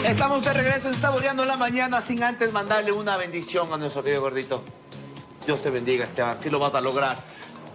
Estamos de regreso en Saboreando la Mañana, sin antes mandarle una bendición a nuestro querido gordito. Dios te bendiga, Esteban, sí lo vas a lograr.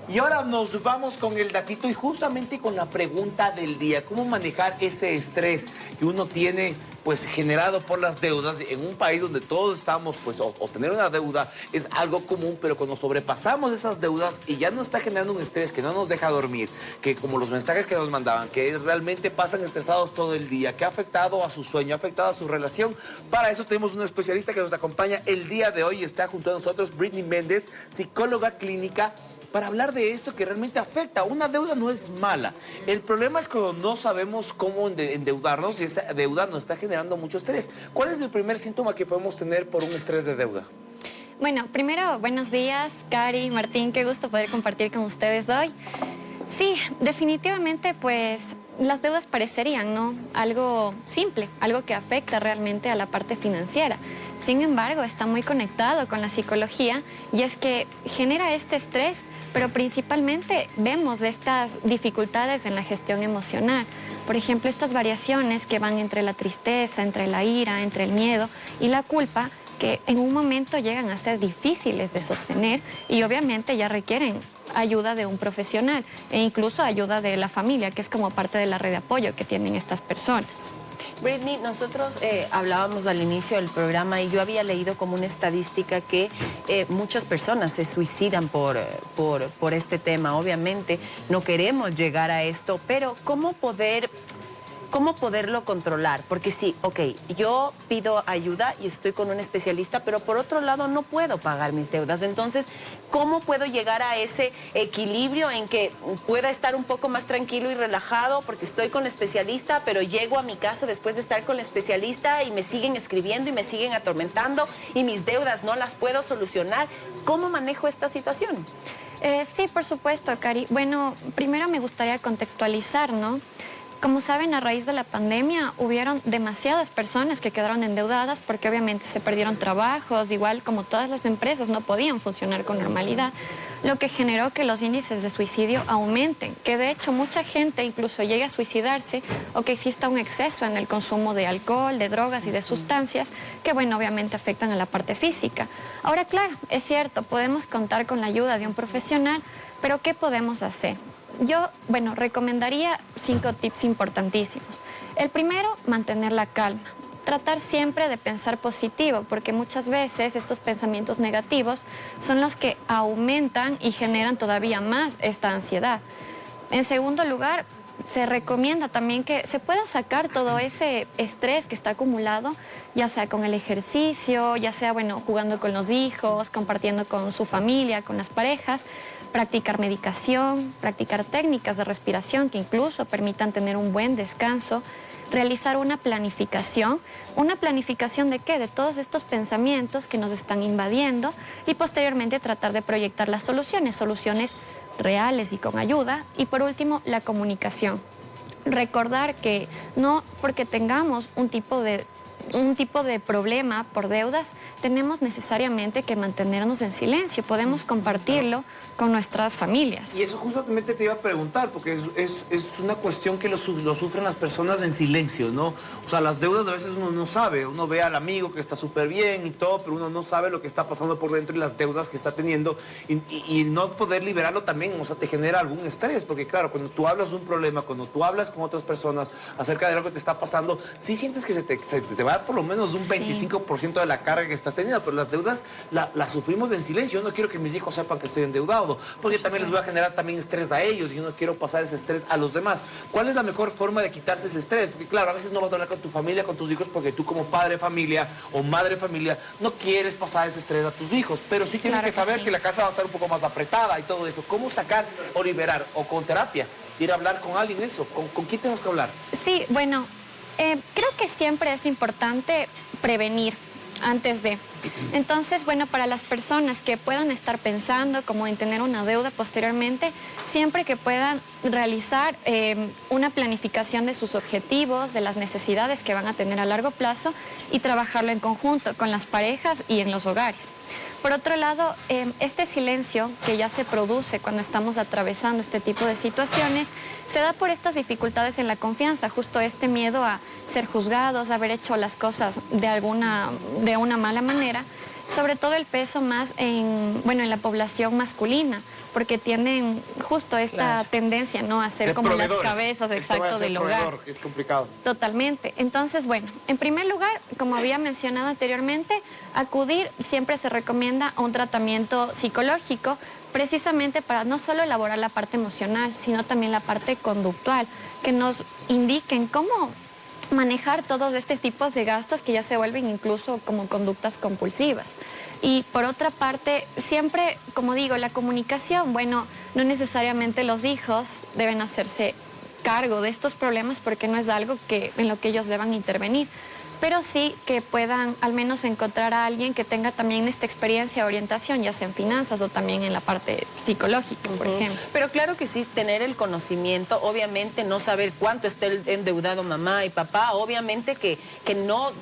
Y ahora nos vamos con el datito y justamente con la pregunta del día. ¿Cómo manejar ese estrés que uno tiene, pues, generado por las deudas en un país donde todos estamos, pues, obtener una deuda es algo común, pero cuando sobrepasamos esas deudas y ya nos está generando un estrés que no nos deja dormir, que como los mensajes que nos mandaban, que realmente pasan estresados todo el día, que ha afectado a su sueño, ha afectado a su relación, para eso tenemos una especialista que nos acompaña el día de hoy. Está junto a nosotros Brittany Méndez, psicóloga clínica, para hablar de esto que realmente afecta. Una deuda no es mala. El problema es cuando no sabemos cómo endeudarnos y esa deuda nos está generando mucho estrés. ¿Cuál es el primer síntoma que podemos tener por un estrés de deuda? Bueno, primero, buenos días, Cari, Martín, qué gusto poder compartir con ustedes hoy. Sí, definitivamente, pues, las deudas parecerían, ¿no?, algo simple, algo que afecta realmente a la parte financiera. Sin embargo, está muy conectado con la psicología y es que genera este estrés, pero principalmente vemos estas dificultades en la gestión emocional. Por ejemplo, estas variaciones que van entre la tristeza, entre la ira, entre el miedo y la culpa, que en un momento llegan a ser difíciles de sostener y obviamente ya requieren ayuda de un profesional e incluso ayuda de la familia, que es como parte de la red de apoyo que tienen estas personas. Brittany, nosotros hablábamos al inicio del programa y yo había leído como una estadística que muchas personas se suicidan por este tema. Obviamente no queremos llegar a esto, pero ¿cómo poderlo controlar? Porque sí, ok, yo pido ayuda y estoy con un especialista, pero por otro lado no puedo pagar mis deudas. Entonces, ¿cómo puedo llegar a ese equilibrio en que pueda estar un poco más tranquilo y relajado porque estoy con el especialista, pero llego a mi casa después de estar con el especialista y me siguen escribiendo y me siguen atormentando y mis deudas no las puedo solucionar? ¿Cómo manejo esta situación? Sí, por supuesto, Cari. Bueno, primero me gustaría contextualizar, ¿no? Como saben, a raíz de la pandemia hubieron demasiadas personas que quedaron endeudadas porque obviamente se perdieron trabajos, igual como todas las empresas no podían funcionar con normalidad, lo que generó que los índices de suicidio aumenten, que de hecho mucha gente incluso llegue a suicidarse o que exista un exceso en el consumo de alcohol, de drogas y de sustancias que, bueno, obviamente afectan a la parte física. Ahora, claro, es cierto, podemos contar con la ayuda de un profesional, pero ¿qué podemos hacer? Yo, bueno, recomendaría 5 tips importantísimos. El primero, mantener la calma. Tratar siempre de pensar positivo, porque muchas veces estos pensamientos negativos son los que aumentan y generan todavía más esta ansiedad. En segundo lugar, se recomienda también que se pueda sacar todo ese estrés que está acumulado, ya sea con el ejercicio, ya sea, bueno, jugando con los hijos, compartiendo con su familia, con las parejas, practicar medicación, practicar técnicas de respiración que incluso permitan tener un buen descanso, realizar una planificación ¿de qué? De todos estos pensamientos que nos están invadiendo y posteriormente tratar de proyectar las soluciones reales y con ayuda. Y por último, la comunicación. Recordar que no porque tengamos un tipo de problema por deudas, tenemos necesariamente que mantenernos en silencio. Podemos compartirlo con nuestras familias. Y eso justamente te iba a preguntar, porque es una cuestión que lo sufren las personas en silencio, ¿no? O sea, las deudas a veces uno no sabe, uno ve al amigo que está súper bien y todo, pero uno no sabe lo que está pasando por dentro y las deudas que está teniendo y no poder liberarlo también, o sea, te genera algún estrés, porque claro, cuando tú hablas de un problema, cuando tú hablas con otras personas acerca de lo que te está pasando, sí sientes que se te va por lo menos un 25% de la carga que estás teniendo, pero las deudas las sufrimos en silencio. Yo no quiero que mis hijos sepan que estoy endeudado, porque también les voy a generar también estrés a ellos y yo no quiero pasar ese estrés a los demás. ¿Cuál es la mejor forma de quitarse ese estrés? Porque claro, a veces no vas a hablar con tu familia, con tus hijos, porque tú como padre de familia o madre de familia no quieres pasar ese estrés a tus hijos, pero sí tienes que saber que la casa va a estar un poco más apretada y todo eso. ¿Cómo sacar o liberar? O con terapia, ir a hablar con alguien eso. ¿Con quién tenemos que hablar? Sí, bueno, creo que siempre es importante prevenir antes de. Entonces, bueno, para las personas que puedan estar pensando como en tener una deuda posteriormente, siempre que puedan realizar una planificación de sus objetivos, de las necesidades que van a tener a largo plazo y trabajarlo en conjunto con las parejas y en los hogares. Por otro lado, este silencio que ya se produce cuando estamos atravesando este tipo de situaciones se da por estas dificultades en la confianza, justo este miedo a ser juzgados, a haber hecho las cosas de una mala manera, sobre todo el peso más en la población masculina, porque tienen justo esta tendencia, ¿no?, a ser como las cabezas, exacto, del hogar. Es complicado. Totalmente. Entonces, bueno, en primer lugar, como había mencionado anteriormente, acudir siempre se recomienda a un tratamiento psicológico, precisamente para no solo elaborar la parte emocional, sino también la parte conductual, que nos indiquen cómo manejar todos estos tipos de gastos que ya se vuelven incluso como conductas compulsivas. Y por otra parte, siempre, como digo, la comunicación, bueno, no necesariamente los hijos deben hacerse cargo de estos problemas porque no es algo en lo que ellos deban intervenir, pero sí que puedan al menos encontrar a alguien que tenga también esta experiencia, orientación, ya sea en finanzas o también en la parte psicológica, por ejemplo. Pero claro que sí, tener el conocimiento, obviamente no saber cuánto está endeudado mamá y papá, obviamente que no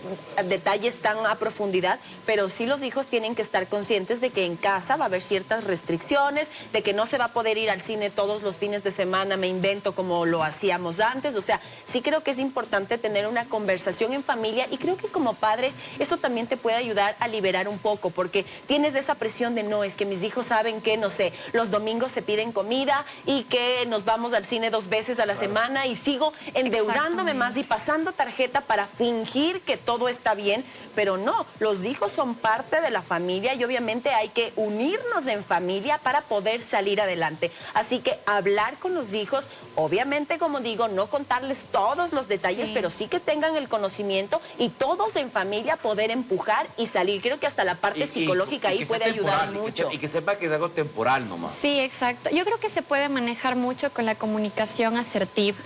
detalles tan a profundidad, pero sí los hijos tienen que estar conscientes de que en casa va a haber ciertas restricciones, de que no se va a poder ir al cine todos los fines de semana, me invento, como lo hacíamos antes. O sea, sí creo que es importante tener una conversación en familia. Y creo que como padres eso también te puede ayudar a liberar un poco, porque tienes esa presión de no, es que mis hijos saben que, no sé, los domingos se piden comida y que nos vamos al cine 2 veces a la semana y sigo endeudándome más y pasando tarjeta para fingir que todo está bien, pero no, los hijos son parte de la familia y obviamente hay que unirnos en familia para poder salir adelante. Así que hablar con los hijos, obviamente, como digo, no contarles todos los detalles, pero sí que tengan el conocimiento y todos en familia poder empujar y salir. Creo que hasta la parte psicológica ahí puede ayudar mucho. Y que sepa que es algo temporal nomás. Sí, exacto. Yo creo que se puede manejar mucho con la comunicación asertiva.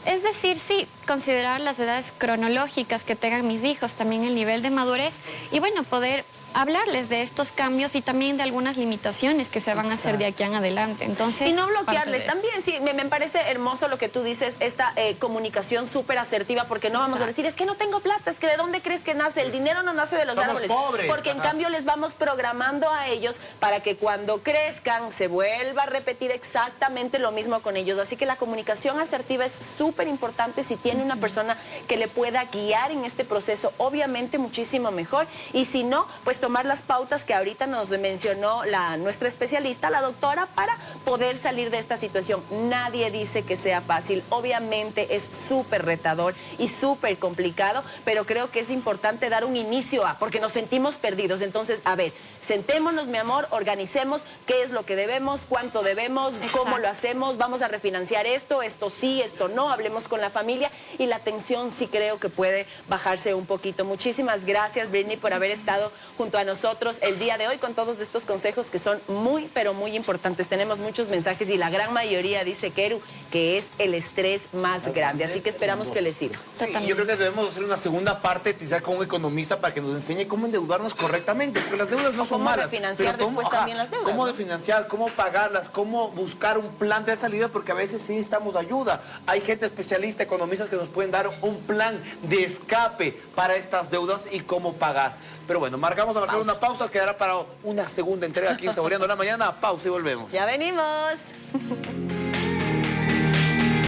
Es decir, sí, considerar las edades cronológicas que tengan mis hijos, también el nivel de madurez y bueno, poder hablarles de estos cambios y también de algunas limitaciones que se van a hacer de aquí en adelante. Entonces, y no bloquearles también, sí, me parece hermoso lo que tú dices, esta comunicación súper asertiva, porque no vamos a decir, es que no tengo plata, es que ¿de dónde crees que nace? El dinero no nace de los árboles. Pobres. Porque en cambio les vamos programando a ellos para que cuando crezcan se vuelva a repetir exactamente lo mismo con ellos. Así que la comunicación asertiva es súper importante. Si tiene una persona que le pueda guiar en este proceso, obviamente muchísimo mejor. Y si no, pues tomar las pautas que ahorita nos mencionó nuestra especialista, la doctora, para poder salir de esta situación. Nadie dice que sea fácil. Obviamente es súper retador y súper complicado, pero creo que es importante dar un inicio porque nos sentimos perdidos. Entonces, a ver, sentémonos, mi amor, organicemos qué es lo que debemos, cuánto debemos, cómo lo hacemos, vamos a refinanciar esto sí, esto no, hablemos con la familia y la tensión sí creo que puede bajarse un poquito. Muchísimas gracias, Britney, por haber estado junto a nosotros el día de hoy con todos estos consejos que son muy, pero muy importantes. Tenemos muchos mensajes y la gran mayoría dice, Keru, que es el estrés más grande. Así que esperamos que les sirva. Sí, yo creo que debemos hacer una segunda parte, quizás con un economista, para que nos enseñe cómo endeudarnos correctamente, porque las deudas no son malas. Cómo refinanciar después también las deudas. Cómo ¿no? refinanciar, cómo pagarlas, cómo buscar un plan de salida, porque a veces sí necesitamos ayuda. Hay gente especialista, economistas, que nos pueden dar un plan de escape para estas deudas y cómo pagar. Pero bueno, vamos a marcar una pausa, quedará para una segunda entrega aquí en Saboreando la Mañana. Pausa y volvemos. Ya venimos.